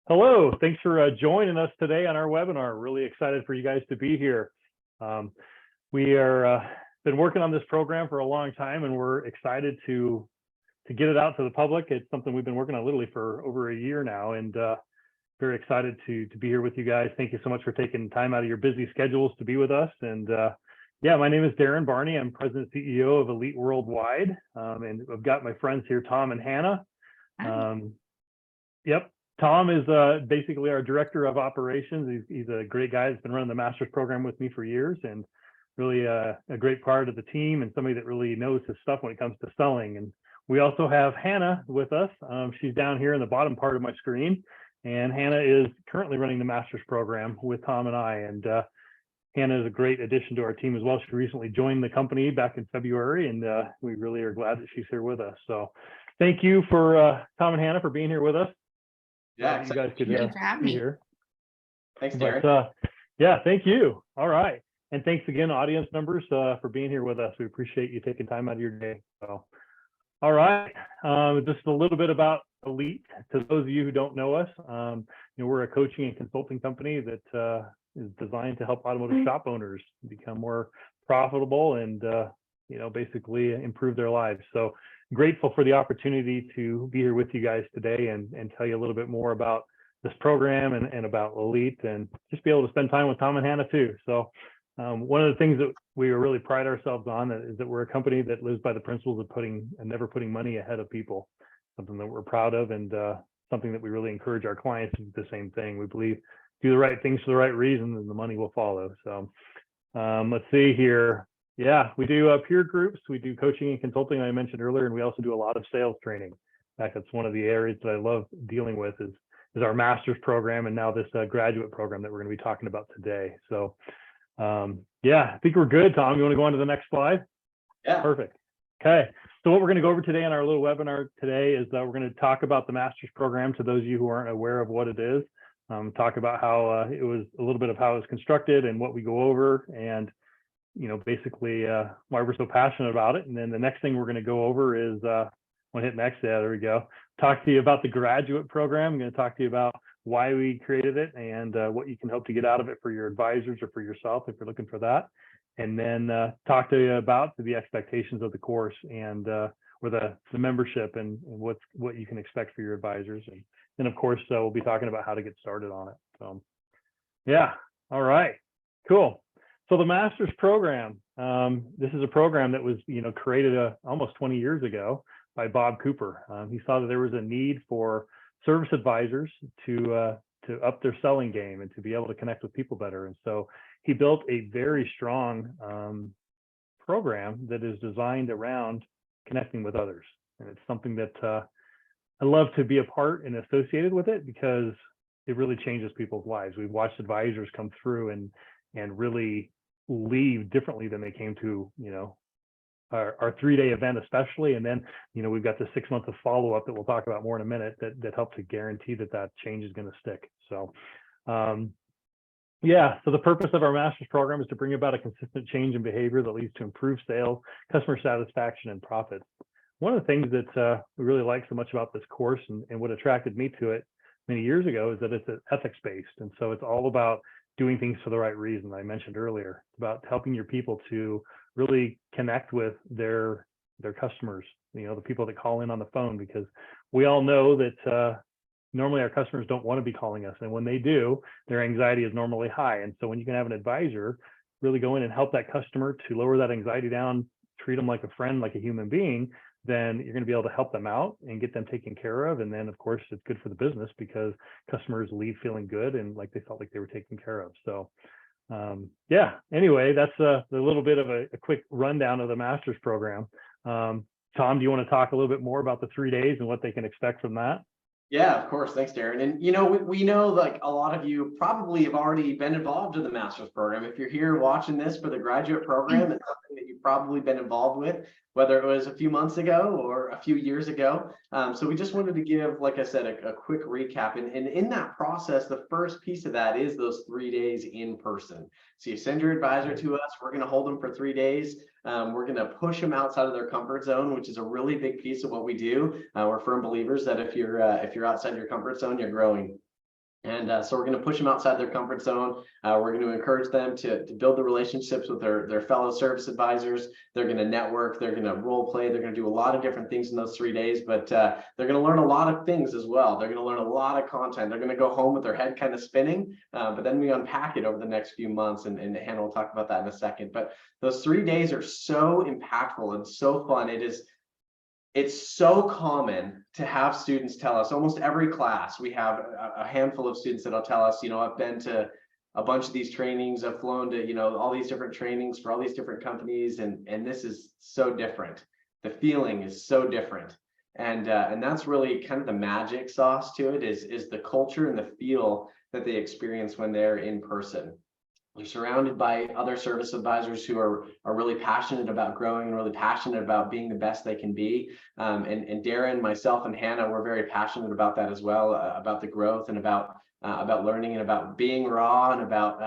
Hello, thanks for joining us today on our webinar. Really excited for you guys to be here. We are been working on this program for a long time, and we're excited to get it out to the public. It's something we've been working on literally for over a year now, and very excited to be here with you guys. Thank you so much for taking time out of your busy schedules to be with us. And yeah, my name is Darren Barney. I'm President and CEO of Elite Worldwide, and I've got my friends here, Tom and Hannah. Yep. Tom is basically our director of operations. He's a great guy that's been running the master's program with me for years, and really a great part of the team and somebody that really knows his stuff when it comes to selling. And we also have Hannah with us. She's down here in the bottom part of my screen, and Hannah is currently running the master's program with Tom and I. And Hannah is a great addition to our team as well. She recently joined the company back in February, and we really are glad that she's here with us. So thank you for Tom and Hannah for being here with us. Yeah, you guys could be here. Thanks, Darren. But, yeah, thank you. All right, and thanks again, audience members, for being here with us. We appreciate you taking time out of your day. So, all right, just a little bit about Elite. To those of you who don't know us, we're a coaching and consulting company that is designed to help automotive shop owners become more profitable and basically improve their lives. So grateful for the opportunity to be here with you guys today and tell you a little bit more about this program and about Elite, and just be able to spend time with Tom and Hannah too. So one of the things that we really pride ourselves on is that we're a company that lives by the principles of never putting money ahead of people, something that we're proud of, and something that we really encourage our clients to do the same thing. We believe do the right things for the right reasons and the money will follow. So let's see here. Yeah, we do peer groups, we do coaching and consulting, I mentioned earlier, and we also do a lot of sales training. In fact, that's one of the areas that I love dealing with is our master's program, and now this graduate program that we're going to be talking about today. So yeah, I think we're good. Tom, you want to go on to the next slide? Yeah. Perfect. Okay, so what we're going to go over today on our little webinar today is that we're going to talk about the master's program to those of you who aren't aware of what it is. Talk about how it was a little bit of how it was constructed and what we go over, and basically why we're so passionate about it. And then the next thing we're going to go over is, when hit next, yeah, there we go. Talk to you about the graduate program. I'm going to talk to you about why we created it and what you can hope to get out of it for your advisors or for yourself if you're looking for that. And then talk to you about the expectations of the course and or the membership and what you can expect for your advisors. And then of course we'll be talking about how to get started on it. So yeah, all right, cool. So the master's program, this is a program that was, created almost 20 years ago by Bob Cooper. He saw that there was a need for service advisors to up their selling game and to be able to connect with people better. And so he built a very strong program that is designed around connecting with others. And it's something that I love to be a part and associated with it because it really changes people's lives. We've watched advisors come through and really leave differently than they came to, our 3-day event especially. And then, we've got the 6 months of follow-up that we'll talk about more in a minute that helps to guarantee that change is going to stick. So yeah, so the purpose of our master's program is to bring about a consistent change in behavior that leads to improved sales, customer satisfaction, and profits. One of the things that we really like so much about this course and what attracted me to it many years ago is that it's ethics-based. And so it's all about doing things for the right reason. I mentioned earlier, it's about helping your people to really connect with their customers, the people that call in on the phone, because we all know that normally our customers don't want to be calling us. And when they do, their anxiety is normally high. And so when you can have an advisor really go in and help that customer to lower that anxiety down, treat them like a friend, like a human being, then you're going to be able to help them out and get them taken care of. And then of course it's good for the business because customers leave feeling good and like they felt like they were taken care of. So yeah, anyway, that's a little bit of a quick rundown of the master's program. Tom, do you want to talk a little bit more about the 3 days and what they can expect from that? Yeah, of course. Thanks, Darren. And we know like a lot of you probably have already been involved in the master's program. If you're here watching this for the graduate program, it's something that you've probably been involved with, whether it was a few months ago or a few years ago. So we just wanted to give, like I said, a quick recap. And in that process, the first piece of that is those 3 days in person. So you send your advisor to us. We're going to hold them for 3 days. We're going to push them outside of their comfort zone, which is a really big piece of what we do. We're firm believers that if you're outside your comfort zone, you're growing. And so we're going to push them outside their comfort zone. We're going to encourage them to build the relationships with their fellow service advisors. They're going to network, they're going to role play, they're going to do a lot of different things in those 3 days, but they're going to learn a lot of things as well. They're going to learn a lot of content. They're going to go home with their head kind of spinning, but then we unpack it over the next few months, and Hannah will talk about that in a second. But those 3 days are so impactful and so fun. It's so common to have students tell us, almost every class, we have a handful of students that'll tell us, I've been to a bunch of these trainings, I've flown to, all these different trainings for all these different companies, and this is so different. The feeling is so different. And that's really kind of the magic sauce to it, is the culture and the feel that they experience when they're in person. We're surrounded by other service advisors who are really passionate about growing and really passionate about being the best they can be. And Darren, myself, and Hannah, we're very passionate about that as well, about the growth and about learning and about being raw and about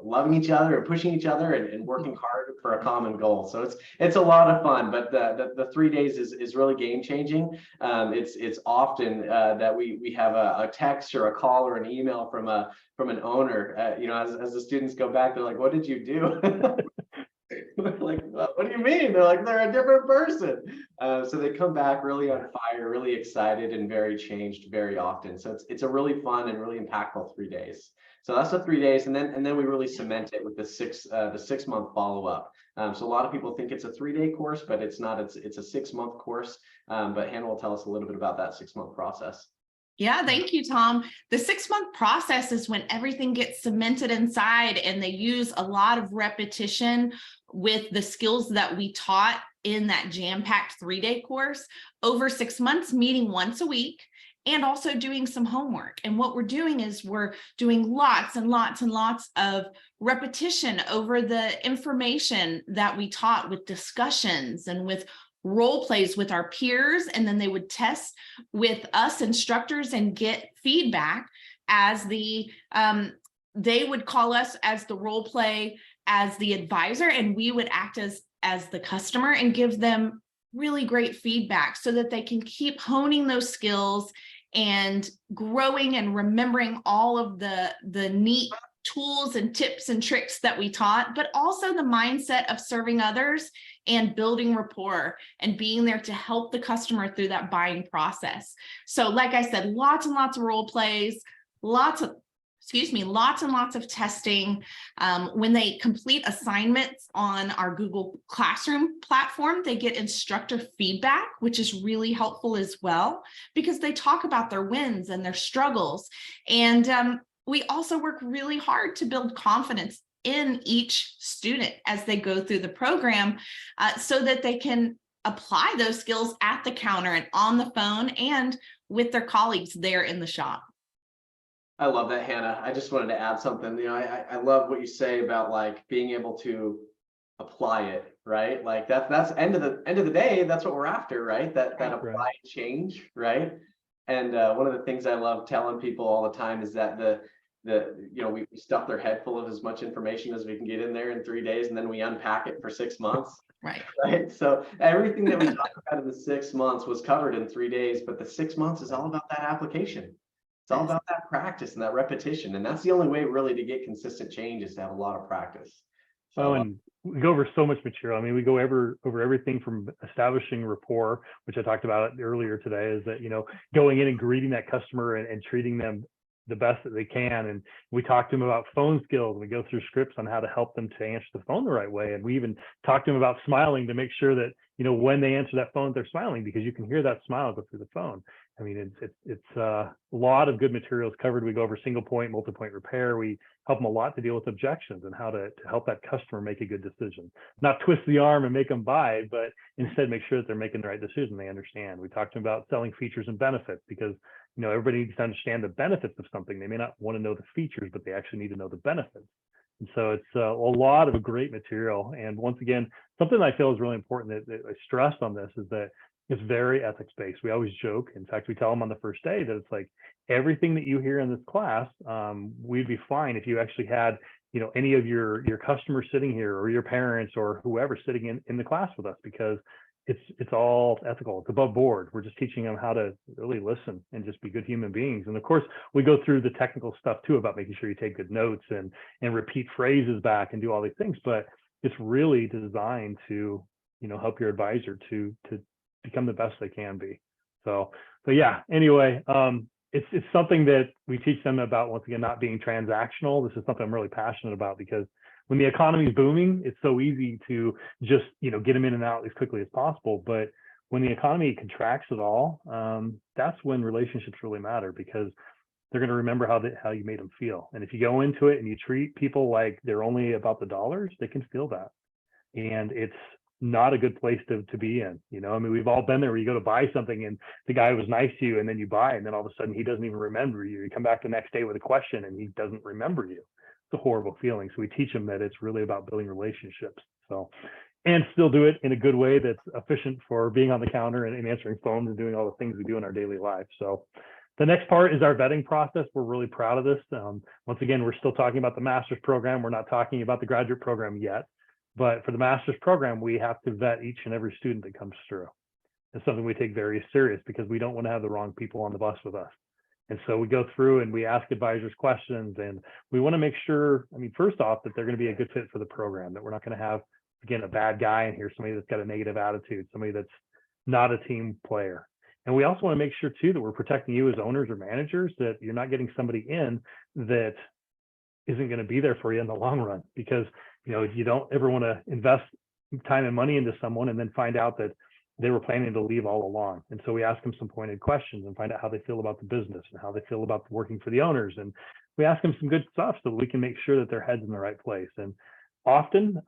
loving each other and pushing each other and working hard for a common goal. So it's a lot of fun, but the 3 days is really game changing. It's often that we have a text or a call or an email from an owner. As the students go back, they're like, "What did you do?" We're like, "What do you mean?" They're like, "They're a different person." So they come back really on fire, really excited, and very changed very often. So it's a really fun and really impactful 3 days. So that's the 3 days, and then we really cement it with the 6-month follow-up. So a lot of people think it's a 3-day course, but it's not. It's a 6-month course. But Hannah will tell us a little bit about that 6-month process. Yeah, thank you, Tom. The 6-month process is when everything gets cemented inside, and they use a lot of repetition with the skills that we taught in that jam-packed 3-day course over 6 months, meeting once a week, and also doing some homework. And what we're doing is we're doing lots and lots and lots of repetition over the information that we taught, with discussions and with role plays with our peers, and then they would test with us instructors and get feedback as they would call us as the role play, as the advisor, and we would act as the customer and give them really great feedback so that they can keep honing those skills and growing and remembering all of the neat tools and tips and tricks that we taught, but also the mindset of serving others and building rapport and being there to help the customer through that buying process. So like I said, lots and lots of role plays, lots and lots of testing. When they complete assignments on our Google Classroom platform, they get instructor feedback, which is really helpful as well, because they talk about their wins and their struggles. And we also work really hard to build confidence in each student as they go through the program, so that they can apply those skills at the counter and on the phone and with their colleagues there in the shop. I love that, Hannah. I just wanted to add something. I love what you say about like being able to apply it, right? Like that's end of the day, that's what we're after, right? That applied change, right? And one of the things I love telling people all the time is that we stuff their head full of as much information as we can get in there in 3 days, and then we unpack it for 6 months. Right. So everything that we talked about in the 6 months was covered in 3 days, but the 6 months is all about that application. It's all about that practice and that repetition. And that's the only way really to get consistent change, is to have a lot of practice. So, and we go over so much material. I mean, we go over everything from establishing rapport, which I talked about earlier today, is that, going in and greeting that customer and treating them the best that they can. And we talk to them about phone skills. We go through scripts on how to help them to answer the phone the right way. And we even talk to them about smiling, to make sure that, when they answer that phone, they're smiling, because you can hear that smile go through the phone. I mean, it's a lot of good materials covered. We go over single point, multi-point repair. We help them a lot to deal with objections and how to help that customer make a good decision. Not twist the arm and make them buy, but instead make sure that they're making the right decision. They understand. We talked to them about selling features and benefits, because everybody needs to understand the benefits of something. They may not want to know the features, but they actually need to know the benefits. And so it's a lot of great material. And once again, something I feel is really important that I stress on this is that it's very ethics-based. We always joke. In fact, we tell them on the first day that it's like, everything that you hear in this class, we'd be fine if you actually had, any of your customers sitting here, or your parents, or whoever sitting in the class with us, because it's all ethical. It's above board. We're just teaching them how to really listen and just be good human beings. And of course, we go through the technical stuff too about making sure you take good notes and repeat phrases back and do all these things. But it's really designed to, help your advisor to become the best they can be. So yeah. Anyway, it's something that we teach them about, once again, not being transactional. This is something I'm really passionate about, because when the economy is booming, it's so easy to just, get them in and out as quickly as possible. But when the economy contracts at all, that's when relationships really matter, because they're going to remember how you made them feel. And if you go into it and you treat people like they're only about the dollars, they can feel that. And it's not a good place to be in. I mean, we've all been there where you go to buy something and the guy was nice to you, and then you buy, and then all of a sudden he doesn't even remember you. You come back the next day with a question and he doesn't remember you. It's a horrible feeling. So we teach them that it's really about building relationships. So, and still do it in a good way that's efficient for being on the counter and answering phones and doing all the things we do in our daily life. So the next part is our vetting process. We're really proud of this. Once again, we're still talking about the master's program. We're not talking about the graduate program yet, but for the master's program, we have to vet each and every student that comes through. It's something we take very serious, because we don't want to have the wrong people on the bus with us. And so we go through and we ask advisors questions, and we want to make sure, first off, that they're going to be a good fit for the program, that we're not going to have, again, a bad guy in here, somebody that's got a negative attitude, somebody that's not a team player. And we also want to make sure too that we're protecting you as owners or managers, that you're not getting somebody in that isn't going to be there for you in the long run, because, you don't ever want to invest time and money into someone and then find out that they were planning to leave all along. And so we ask them some pointed questions and find out how they feel about the business and how they feel about working for the owners. And we ask them some good stuff so that we can make sure that their head's in the right place. And often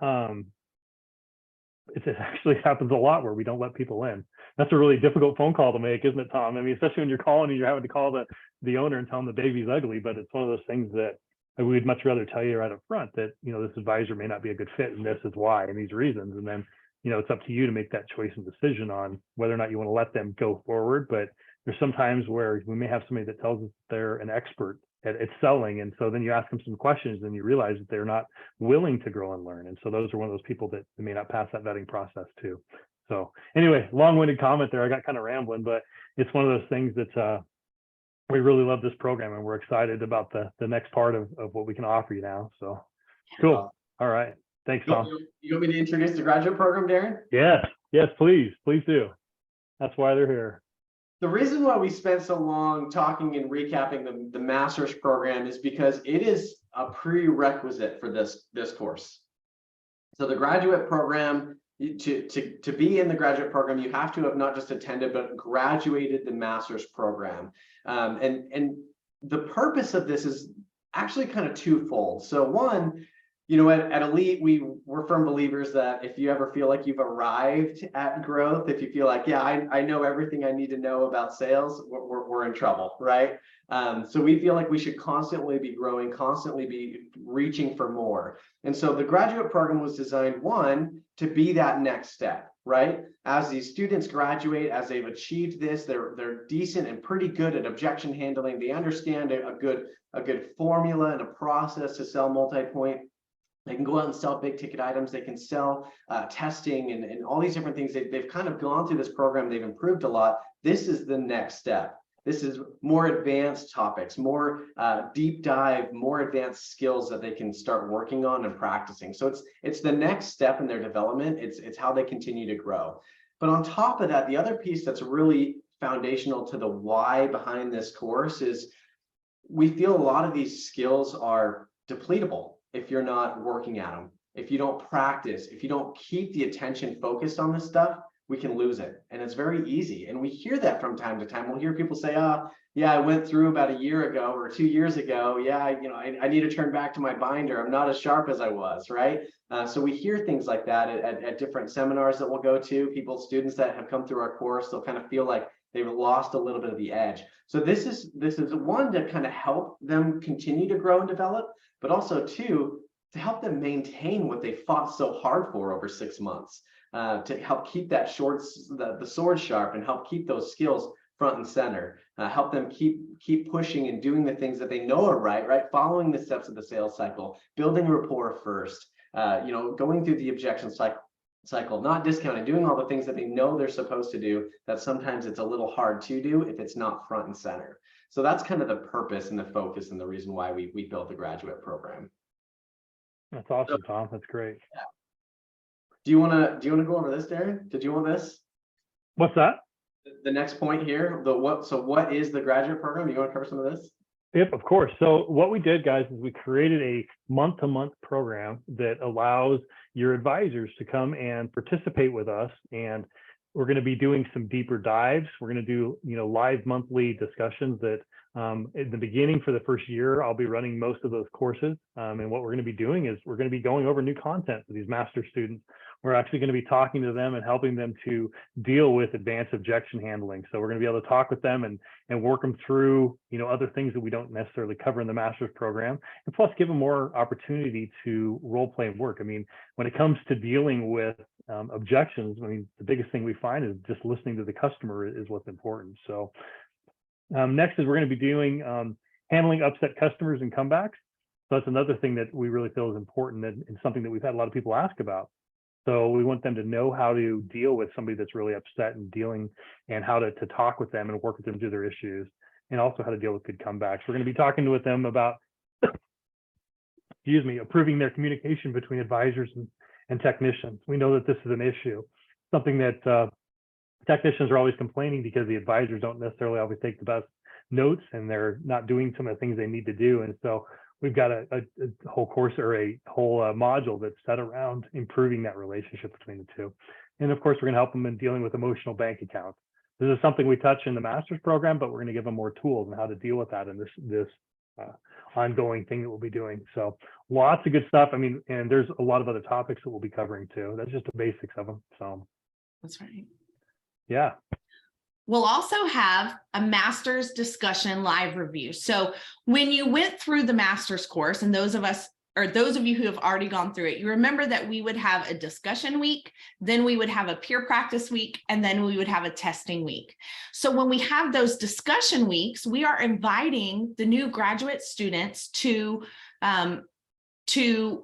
it actually happens a lot where we don't let people in. That's a really difficult phone call to make, isn't it, Tom? Especially when you're calling and you're having to call the owner and tell them the baby's ugly, but it's one of those things that we'd much rather tell you right up front that, this advisor may not be a good fit, and this is why, and these reasons. And then, it's up to you to make that choice and decision on whether or not you want to let them go forward. But there's some times where we may have somebody that tells us they're an expert at selling. And so then you ask them some questions and you realize that they're not willing to grow and learn. And so those are one of those people that may not pass that vetting process too. So anyway, long-winded comment there. I got kind of rambling, but it's one of those things that we really love this program, and we're excited about the next part of what we can offer you now. So cool. All right. Thanks, Tom. You want me to introduce the graduate program, Darren? Yes, please do. That's why they're here. The reason why we spent so long talking and recapping the master's program is because it is a prerequisite for this course. So the graduate program, to be in the graduate program, you have to have not just attended, but graduated the master's program. And the purpose of this is actually kind of twofold. So one, at Elite, we're firm believers that if you ever feel like you've arrived at growth, if you feel like, yeah, I know everything I need to know about sales, we're in trouble, right? So we feel like we should constantly be growing, constantly be reaching for more. And so the graduate program was designed, one, to be that next step, right? As these students graduate, as they've achieved this, they're decent and pretty good at objection handling. They understand a good formula and a process to sell multi-point. They can go out and sell big ticket items. They can sell testing and all these different things. They've kind of gone through this program. They've improved a lot. This is the next step. This is more advanced topics, more deep dive, more advanced skills that they can start working on and practicing. So it's the next step in their development. It's how they continue to grow. But on top of that, the other piece that's really foundational to the why behind this course is we feel a lot of these skills are depletable if you're not working at them. If you don't practice, if you don't keep the attention focused on this stuff, we can lose it. And it's very easy. And we hear that from time to time. We'll hear people say, yeah, I went through about a year ago or 2 years ago. Yeah, I need to turn back to my binder. I'm not as sharp as I was, right? So we hear things like that at different seminars that we'll go to. Students that have come through our course, they'll kind of feel like they've lost a little bit of the edge. So this is one to kind of help them continue to grow and develop, but also two, to help them maintain what they fought so hard for over 6 months, to help keep that the sword sharp and help keep those skills front and center, help them keep pushing and doing the things that they know are right, following the steps of the sales cycle, building rapport first, going through the objection cycle, cycle, not discounting, doing all the things that they know they're supposed to do, that sometimes it's a little hard to do if it's not front and center. So that's kind of the purpose and the focus and the reason why we built the graduate program. That's awesome, Tom. That's great. Do you want to go over this, Darren? Did you want this? What's that? The next point here, what is the graduate program? You want to cover some of this? Yep, of course. So what we did, guys, is we created a month-to-month program that allows your advisors to come and participate with us. And we're going to be doing some deeper dives. We're going to do, live monthly discussions that in the beginning for the first year, I'll be running most of those courses. And what we're going to be doing is we're going to be going over new content for these master students. We're actually going to be talking to them and helping them to deal with advanced objection handling. So we're going to be able to talk with them and work them through, other things that we don't necessarily cover in the master's program, and plus give them more opportunity to role play and work. I mean, when it comes to dealing with objections, I mean, the biggest thing we find is just listening to the customer is what's important. So next is we're going to be doing handling upset customers and comebacks. So that's another thing that we really feel is important and something that we've had a lot of people ask about. So we want them to know how to deal with somebody that's really upset and how to talk with them and work with them through their issues, and also how to deal with good comebacks. We're going to be talking with them about, improving their communication between advisors and technicians. We know that this is an issue, something that technicians are always complaining because the advisors don't necessarily always take the best notes and they're not doing some of the things they need to do. And so we've got a whole course or a whole module that's set around improving that relationship between the two. And of course, we're going to help them in dealing with emotional bank accounts. This is something we touch in the master's program, but we're going to give them more tools on how to deal with that in this ongoing thing that we'll be doing. So lots of good stuff. I mean, and there's a lot of other topics that we'll be covering too. That's just the basics of them. So that's right. Yeah. We'll also have a master's discussion live review. So when you went through the master's course, and those of you who have already gone through it, you remember that we would have a discussion week, then we would have a peer practice week, and then we would have a testing week. So when we have those discussion weeks, we are inviting the new graduate students to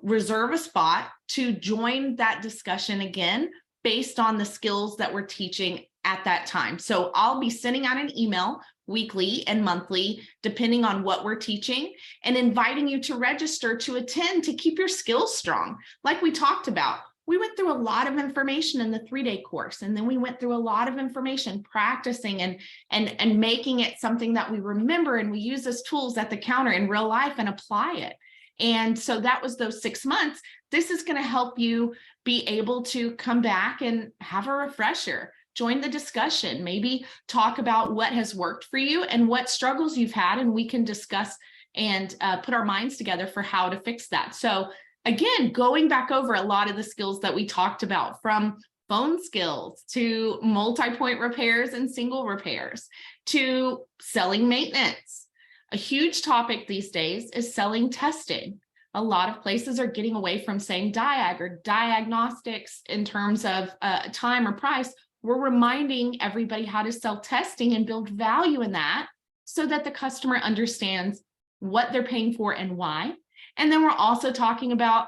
reserve a spot to join that discussion again, based on the skills that we're teaching at that time. So I'll be sending out an email weekly and monthly, depending on what we're teaching, and inviting you to register to attend to keep your skills strong. Like we talked about, we went through a lot of information in the 3-day course, and then we went through a lot of information practicing and making it something that we remember, and we use as tools at the counter in real life and apply it. And so that was those 6 months. This is going to help you be able to come back and have a refresher, join the discussion, maybe talk about what has worked for you and what struggles you've had, and we can discuss and put our minds together for how to fix that. So again, going back over a lot of the skills that we talked about, from phone skills to multi-point repairs and single repairs to selling maintenance. A huge topic these days is selling testing. A lot of places are getting away from saying diag or diagnostics in terms of time or price. We're reminding everybody how to sell testing and build value in that so that the customer understands what they're paying for and why. And then we're also talking about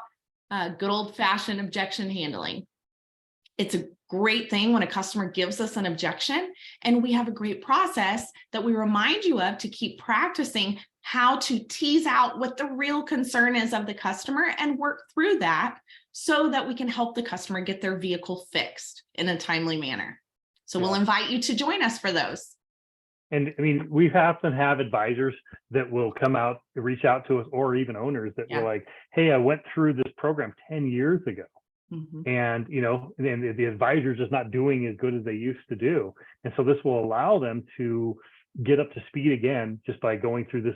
good old-fashioned objection handling. It's a great thing when a customer gives us an objection, and we have a great process that we remind you of to keep practicing how to tease out what the real concern is of the customer and work through that so that we can help the customer get their vehicle fixed in a timely manner. So we'll invite you to join us for those. And I mean, we often have advisors that will come out, reach out to us, or even owners that were like, hey, I went through this program 10 years ago. And, and the advisor is just not doing as good as they used to do. And so this will allow them to get up to speed again, just by going through this,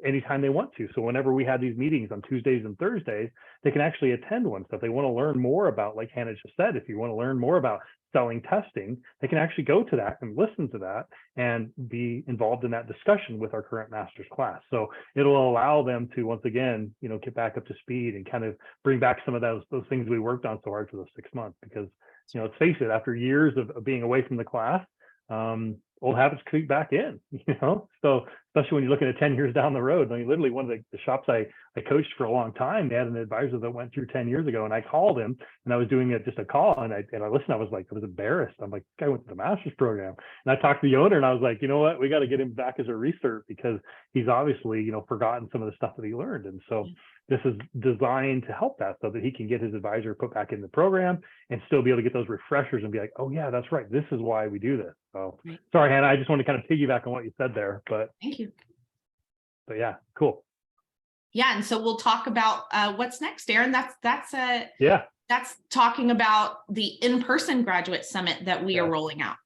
anytime they want to. So whenever we have these meetings on Tuesdays and Thursdays, they can actually attend one. So if they want to learn more about, like Hannah just said, if you want to learn more about selling testing, they can actually go to that and listen to that and be involved in that discussion with our current master's class. So it'll allow them to, once again, get back up to speed and kind of bring back some of those things we worked on so hard for those 6 months. Because, let's face it, after years of being away from the class, old habits creep back in, so especially when you're looking at 10 years down the road. I mean, literally one of the shops I coached for a long time, they had an advisor that went through 10 years ago, and I called him, and I was doing just a call, and I listened. I was embarrassed. I'm like, this guy went to the master's program, and I talked to the owner, and I was like, you know what, we got to get him back as a recert, because he's obviously forgotten some of the stuff that he learned. And so this is designed to help that, so that he can get his advisor put back in the program and still be able to get those refreshers and be like, oh yeah, that's right, this is why we do this. So sorry, Hannah, I just want to kind of piggyback on what you said there, but thank you. But yeah, cool. Yeah, and so we'll talk about what's next, Aaron. That's talking about the in-person graduate summit that we are rolling out.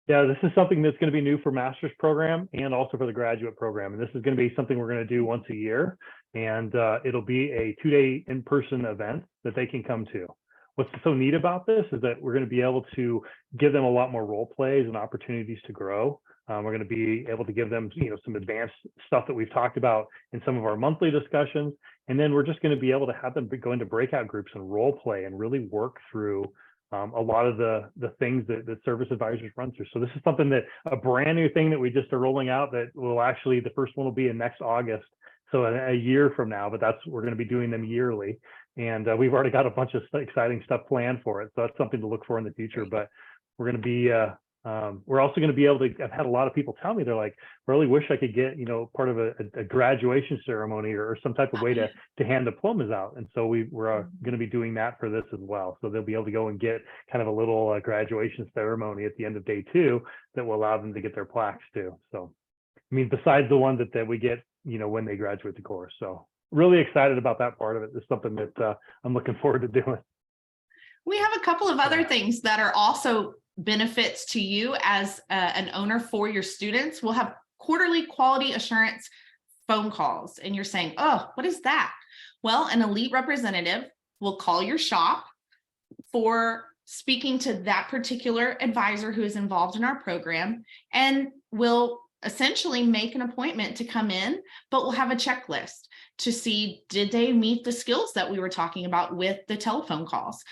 Yeah, this is something that's going to be new for master's program and also for the graduate program. And this is going to be something we're going to do once a year. And it'll be a 2-day in-person event that they can come to. What's so neat about this is that we're going to be able to give them a lot more role plays and opportunities to grow. We're going to be able to give them, some advanced stuff that we've talked about in some of our monthly discussions. And then we're just going to be able to have them go into breakout groups and role play and really work through a lot of the things that service advisors run through. So this is something a brand new thing that we just are rolling out, that will actually, the first one will be in next August. So a year from now, but we're going to be doing them yearly. And we've already got a bunch of exciting stuff planned for it. So that's something to look for in the future. But we're going to be, we're also going to be able to, I've had a lot of people tell me, they're like, I really wish I could get, part of a graduation ceremony or some type of way to hand diplomas out. And so we're going to be doing that for this as well. So they'll be able to go and get kind of a little graduation ceremony at the end of day 2 that will allow them to get their plaques too. So, I mean, besides the one that we get, when they graduate the course. So really excited about that part of it. It's something that I'm looking forward to doing. We have a couple of other things that are also benefits to you as an owner for your students. We'll have quarterly quality assurance phone calls, and you're saying, oh, what is that? Well, an elite representative will call your shop for speaking to that particular advisor who is involved in our program, and will essentially make an appointment to come in, but we'll have a checklist to see, did they meet the skills that we were talking about with the telephone calls?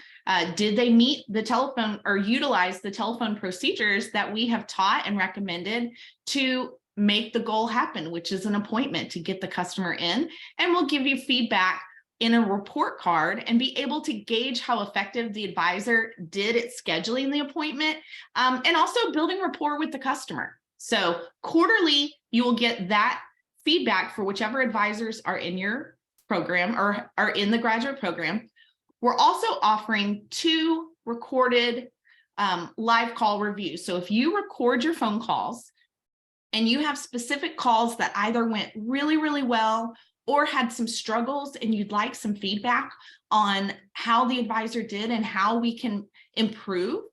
Did they meet the telephone or utilize the telephone procedures that we have taught and recommended to make the goal happen, which is an appointment to get the customer in? And we'll give you feedback in a report card and be able to gauge how effective the advisor did at scheduling the appointment, and also building rapport with the customer. So quarterly, you will get that feedback for whichever advisors are in your program or are in the graduate program. We're also offering 2 recorded live call reviews. So if you record your phone calls and you have specific calls that either went really, really well or had some struggles and you'd like some feedback on how the advisor did and how we can improve,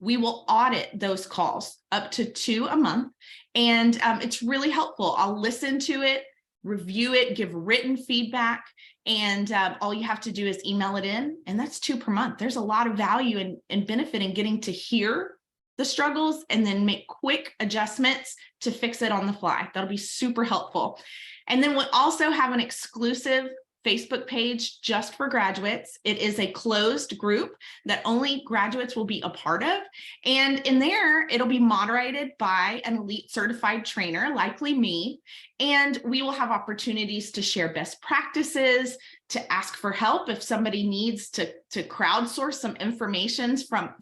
we will audit those calls up to 2 a month. And it's really helpful. I'll listen to it, review it, give written feedback, and all you have to do is email it in, and that's 2 per month. There's a lot of value and benefit in getting to hear the struggles and then make quick adjustments to fix it on the fly. That'll be super helpful. And then we'll also have an exclusive Facebook page just for graduates. It is a closed group that only graduates will be a part of. And in there, it'll be moderated by an elite certified trainer, likely me. And we will have opportunities to share best practices, to ask for help if somebody needs to crowdsource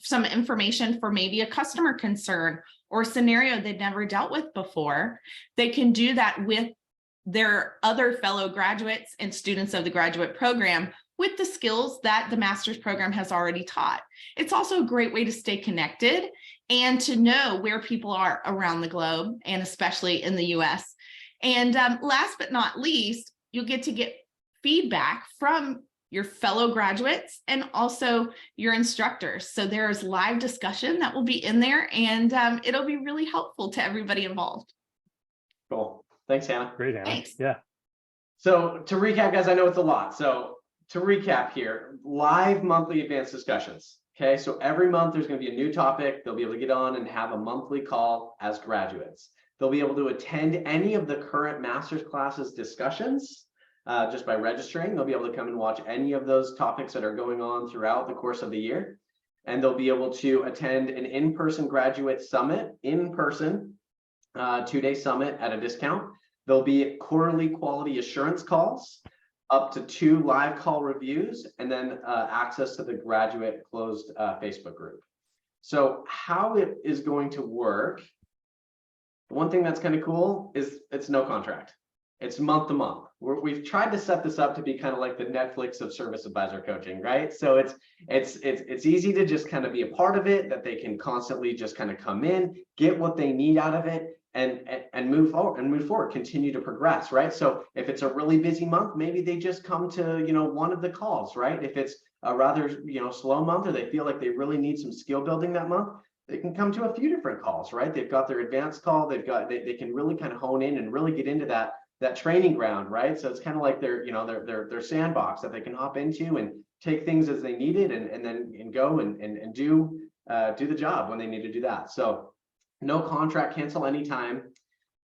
some information for maybe a customer concern or a scenario they've never dealt with before. They can do that with their other fellow graduates and students of the graduate program with the skills that the master's program has already taught. It's also a great way to stay connected and to know where people are around the globe, and especially in the US. And last but not least, you'll get to get feedback from your fellow graduates and also your instructors. So there's live discussion that will be in there, and it'll be really helpful to everybody involved. Cool. Thanks, Hannah. Great, Hannah. Thanks. Yeah. So to recap, guys, I know it's a lot. So to recap here, live monthly advanced discussions. Okay, so every month there's going to be a new topic. They'll be able to get on and have a monthly call as graduates. They'll be able to attend any of the current master's classes discussions just by registering. They'll be able to come and watch any of those topics that are going on throughout the course of the year. and they'll be able to attend an in-person graduate summit, in-person 2-day summit at a discount. There'll be quarterly quality assurance calls, up to 2 live call reviews, and then access to the graduate closed Facebook group. So how it is going to work, one thing that's kind of cool is it's no contract. It's month to month. We've tried to set this up to be kind of like the Netflix of service advisor coaching, right? So it's easy to just kind of be a part of it, that they can constantly just kind of come in, get what they need out of it, and move forward, continue to progress, right? So if it's a really busy month, maybe they just come to, you know, one of the calls, right? If it's a rather, you know, slow month, or they feel like they really need some skill building that month, they can come to a few different calls, right? They've got their advanced call, they can really kind of hone in and really get into that training ground, right? So it's kind of like their, you know, their sandbox that they can hop into and take things as they need it, and then go and do the job when they need to do that. So no contract, cancel anytime.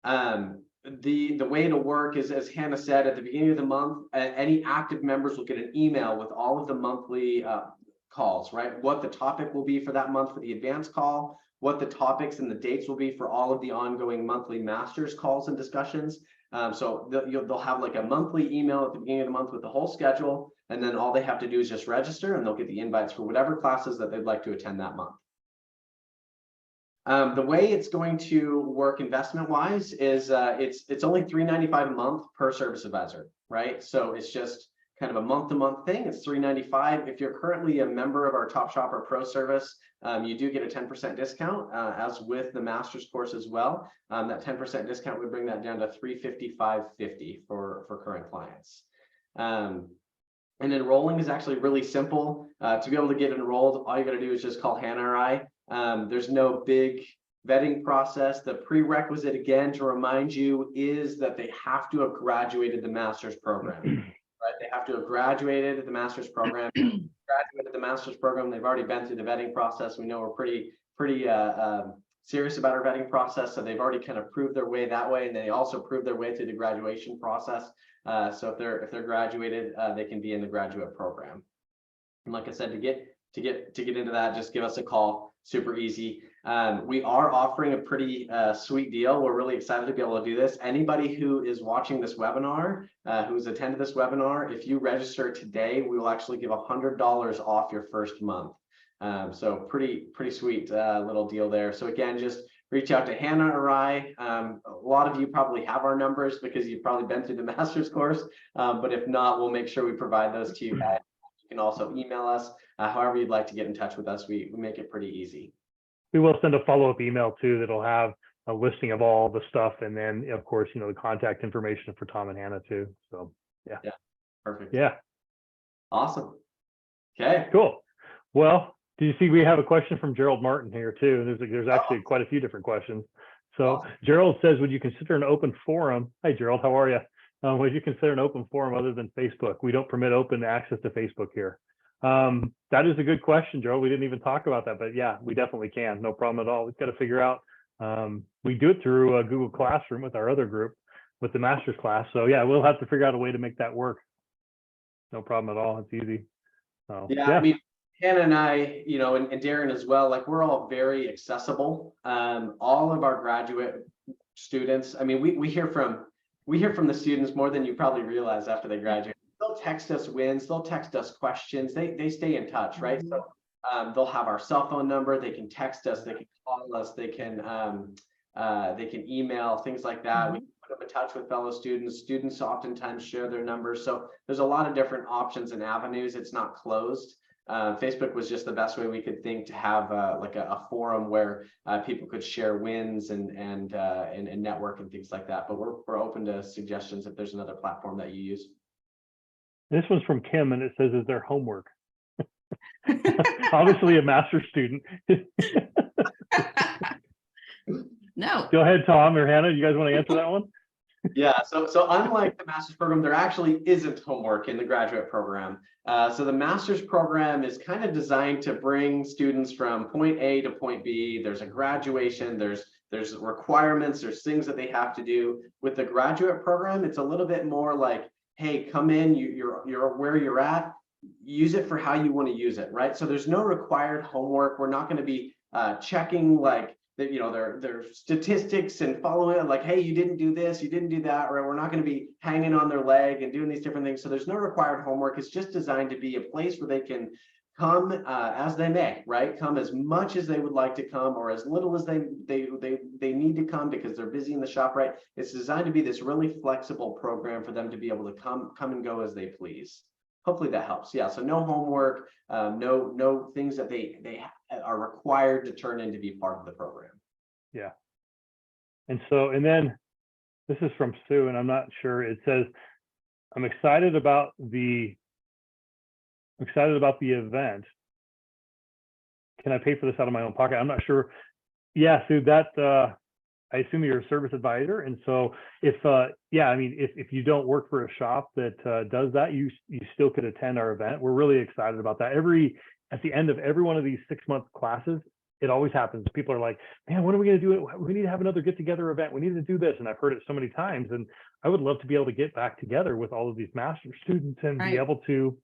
The way it'll work is, as Hannah said, at the beginning of the month, any active members will get an email with all of the monthly calls, right? What the topic will be for that month for the advanced call, what the topics and the dates will be for all of the ongoing monthly masters calls and discussions. So they'll have like a monthly email at the beginning of the month with the whole schedule, and then all they have to do is just register, and they'll get the invites for whatever classes that they'd like to attend that month. The way it's going to work investment wise is it's only $395 a month per service advisor, right? So it's just kind of a month-to-month thing. It's $395. If you're currently a member of our Top Shopper Pro service, you do get a 10% discount, as with the master's course as well. That 10% discount would bring that down to $355.50 for current clients. And enrolling is actually really simple. To be able to get enrolled, all you got to do is just call Hannah or I. There's no big vetting process. The prerequisite, again, to remind you, is that they have to have graduated the master's program. Right? They have to have graduated the master's program. Graduated the master's program. They've already been through the vetting process. We know we're pretty serious about our vetting process, so they've already kind of proved their way that way, and they also proved their way through the graduation process. So if they're graduated, they can be in the graduate program. And like I said, to get into that, just give us a call. Super easy. We are offering a pretty sweet deal. We're really excited to be able to do this. Anybody who is watching this webinar, who's attended this webinar, if you register today, we will actually give $100 off your first month. So pretty sweet little deal there. So again, just reach out to Hannah or I. A lot of you probably have our numbers because you've probably been through the master's course. But if not, we'll make sure we provide those to you guys. You can also email us. However you'd like to get in touch with us, we make it pretty easy. We will send a follow-up email too that'll have a listing of all the stuff, and then of course, you know, the contact information for Tom and Hannah too. So yeah. Perfect. Yeah, Awesome. Okay, cool. Well, do you see we have a question from Gerald Martin here too? There's actually quite a few different questions. So awesome. Gerald Gerald says, would you consider an open forum? Hi Gerald, how are you? Would you consider an open forum other than Facebook? We don't permit open access to Facebook here. That is a good question, Joe. We didn't even talk about that, but yeah, we definitely can. No problem at all. We've got to figure out. We do it through Google Classroom with our other group, with the master's class. So yeah, we'll have to figure out a way to make that work. No problem at all. It's easy. So, yeah, I mean, Hannah and I, you know, and Darren as well, like we're all very accessible. All of our graduate students, I mean, we hear from the students more than you probably realize after they graduate. They'll text us wins, they'll text us questions, they stay in touch, right? Mm-hmm. So they'll have our cell phone number, they can text us, they can call us, they can email, things like that. Mm-hmm. We can put them in touch with fellow students. Students oftentimes share their numbers. So there's a lot of different options and avenues. It's not closed. Facebook was just the best way we could think to have like a forum where people could share wins and network and things like that. But we're open to suggestions if there's another platform that you use. This one's from Kim, and it says, is there homework? Obviously a master's student. No. Go ahead, Tom or Hannah. You guys want to answer that one? Yeah, so unlike the master's program, there actually isn't homework in the graduate program. So the master's program is kind of designed to bring students from point A to point B. There's a graduation, there's requirements, there's things that they have to do. With the graduate program, it's a little bit more like, hey, come in, you're where you're at. use it for how you want to use it, right? So there's no required homework. We're not going to be checking like that, you know, their statistics and following it like, hey, you didn't do this, you didn't do that, right? We're not going to be hanging on their leg and doing these different things. So there's no required homework. It's just designed to be a place where they can come as they may, right? Come as much as they would like to come, or as little as they need to come because they're busy in the shop, right? It's designed to be this really flexible program for them to be able to come and go as they please. Hopefully that helps. Yeah, so no homework, no things that they are required to turn in to be part of the program. Yeah. And so, and then this is from Sue, and I'm not sure. It says, I'm excited about the event. Can I pay for this out of my own pocket? I'm not sure. Yeah, Sue, that I assume you're a service advisor. And so if yeah, I mean, if you don't work for a shop that does that, you still could attend our event. We're really excited about that. At the end of every one of these 6-month classes, it always happens. People are like, man, when are we going to do it? We need to have another get together event. We need to do this. And I've heard it so many times. And I would love to be able to get back together with all of these master's students and be able to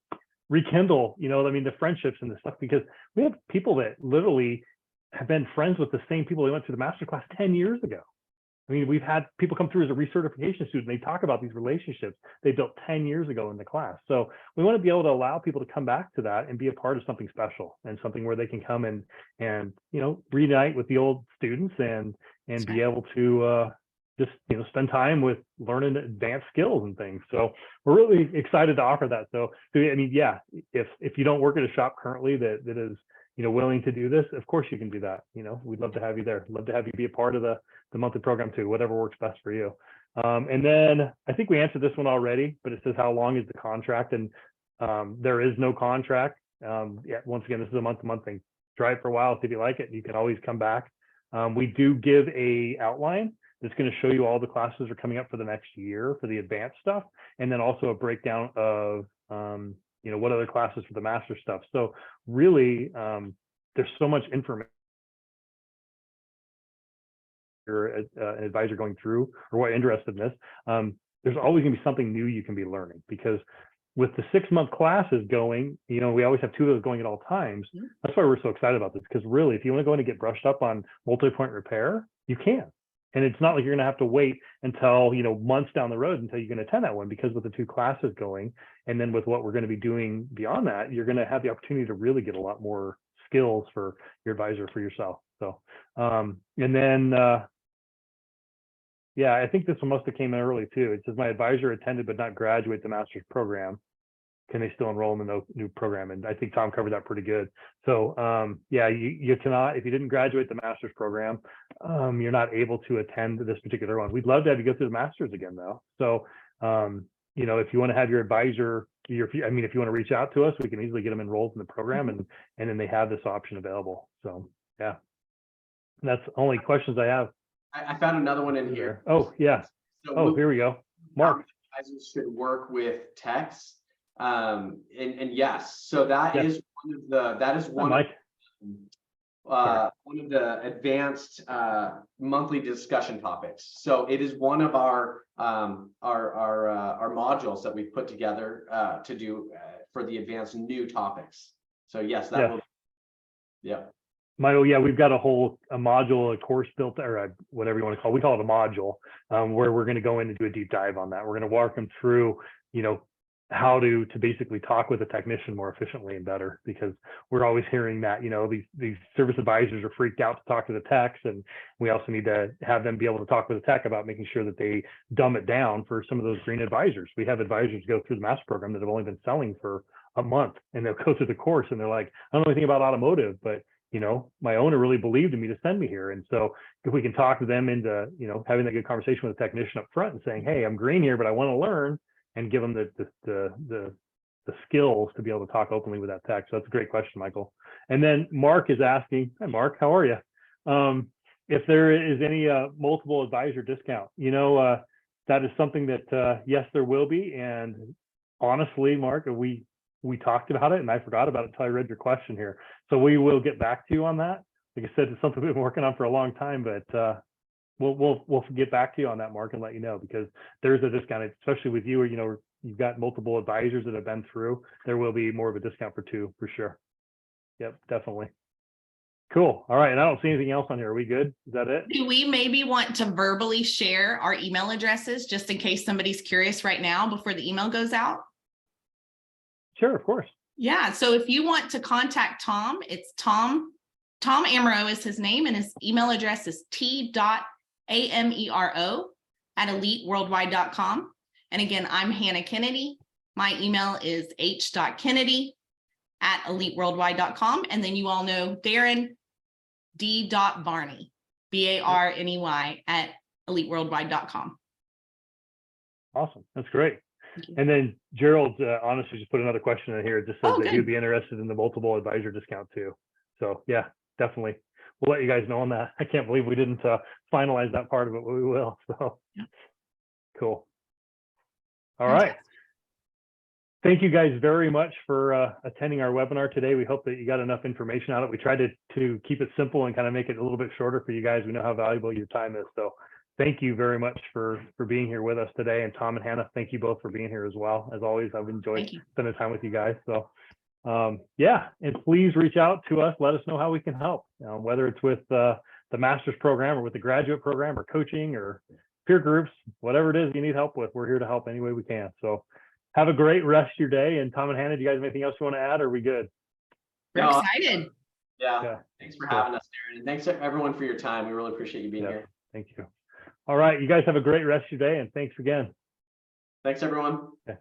rekindle, you know, I mean, the friendships and the stuff, because we have people that literally have been friends with the same people they went to the master class 10 years ago. I mean, we've had people come through as a recertification student. They talk about these relationships they built 10 years ago in the class. So we want to be able to allow people to come back to that and be a part of something special and something where they can come and you know, reunite with the old students and be able to just, you know, spend time with learning advanced skills and things. So we're really excited to offer that. So I mean, yeah, if you don't work at a shop currently that is, you know, willing to do this, of course you can do that. You know, we'd love to have you there. Love to have you be a part of the monthly program too, whatever works best for you. And then I think we answered this one already, but it says, how long is the contract? And there is no contract. Yeah, once again, this is a month-to-month thing. Try it for a while, see if you like it. You can always come back. We do give a outline that's going to show you all the classes are coming up for the next year for the advanced stuff, and then also a breakdown of you know, what other classes for the master stuff. So really, there's so much information you're an advisor going through, or what interested in this. There's always going to be something new you can be learning, because with the 6-month classes going, you know, we always have 2 of those going at all times. That's why we're so excited about this, because really, if you want to go in and get brushed up on multi-point repair, you can. And it's not like you're going to have to wait until, you know, months down the road until you can attend that one, because with the 2 classes going, and then with what we're going to be doing beyond that, you're going to have the opportunity to really get a lot more skills for your advisor, for yourself. So, and then, yeah, I think this one must have came in early too. It says, my advisor attended but not graduate the master's program. Can they still enroll in the new program? And I think Tom covered that pretty good. So yeah, you cannot, if you didn't graduate the master's program, you're not able to attend this particular one. We'd love to have you go through the master's again though. So you know, if you want to have your advisor, if you want to reach out to us, we can easily get them enrolled in the program, and then they have this option available. So yeah, and that's the only questions I have. I found another one in here. Oh yeah. So here we go. Mark. Advisors should work with techs. And yes, so that is one of the advanced monthly discussion topics. So it is one of our modules that we've put together to do for the advanced new topics. So yes, that will, yeah. Michael, yeah, we've got a module, a course built, or whatever you want to call it. We call it a module, where we're going to go in and do a deep dive on that. We're going to walk them through, you know, how to basically talk with a technician more efficiently and better, because we're always hearing that, you know, these service advisors are freaked out to talk to the techs, and we also need to have them be able to talk with the tech about making sure that they dumb it down for some of those green advisors. We have advisors go through the master program that have only been selling for a month, and they'll go through the course and they're like, I don't know anything about automotive, but you know, my owner really believed in me to send me here. And so if we can talk to them into, you know, having that good conversation with a technician up front and saying, hey, I'm green here, but I want to learn, and give them the skills to be able to talk openly with that tech. So that's a great question, Michael. And then Mark is asking, hi, Mark, how are you? If there is any multiple advisor discount, you know, that is something that, yes, there will be. And honestly, Mark, we talked about it and I forgot about it until I read your question here. So we will get back to you on that. Like I said, it's something we've been working on for a long time, but we'll get back to you on that, Mark, and let you know, because there's a discount, especially with you, or you've got multiple advisors that have been through. There will be more of a discount for 2 for sure. Yep, definitely. Cool. All right, and I don't see anything else on here. Are we good? Is that it? Do we maybe want to verbally share our email addresses just in case somebody's curious right now before the email goes out? Sure, of course. Yeah, so if you want to contact Tom, it's Tom Amaro is his name, and his email address is t.amero@eliteworldwide.com. And again, I'm Hannah Kennedy. My email is h.kennedy@eliteworldwide.com. And then you all know Darren D.Barney, Barney @eliteworldwide.com. Awesome. That's great. And then Gerald honestly just put another question in here. It just says that he'd be interested in the multiple advisor discount too. So yeah, definitely. We'll let you guys know on that. I can't believe we didn't finalize that part of it, but we will. So cool. All right. Thank you guys very much for attending our webinar today. We hope that you got enough information out of it. We tried to keep it simple and kind of make it a little bit shorter for you guys. We know how valuable your time is. So thank you very much for being here with us today. And Tom and Hannah, thank you both for being here as well. As always, I've enjoyed spending time with you guys. So yeah, and please reach out to us. Let us know how we can help, whether it's with the master's program or with the graduate program or coaching or peer groups, whatever it is you need help with, we're here to help any way we can. So have a great rest of your day. And Tom and Hannah, do you guys have anything else you want to add, or are we good? We're excited. Yeah. Thanks for having us, Darren. And thanks to everyone for your time. We really appreciate you being here. Thank you. All right. You guys have a great rest of your day, and thanks again. Thanks, everyone. Okay.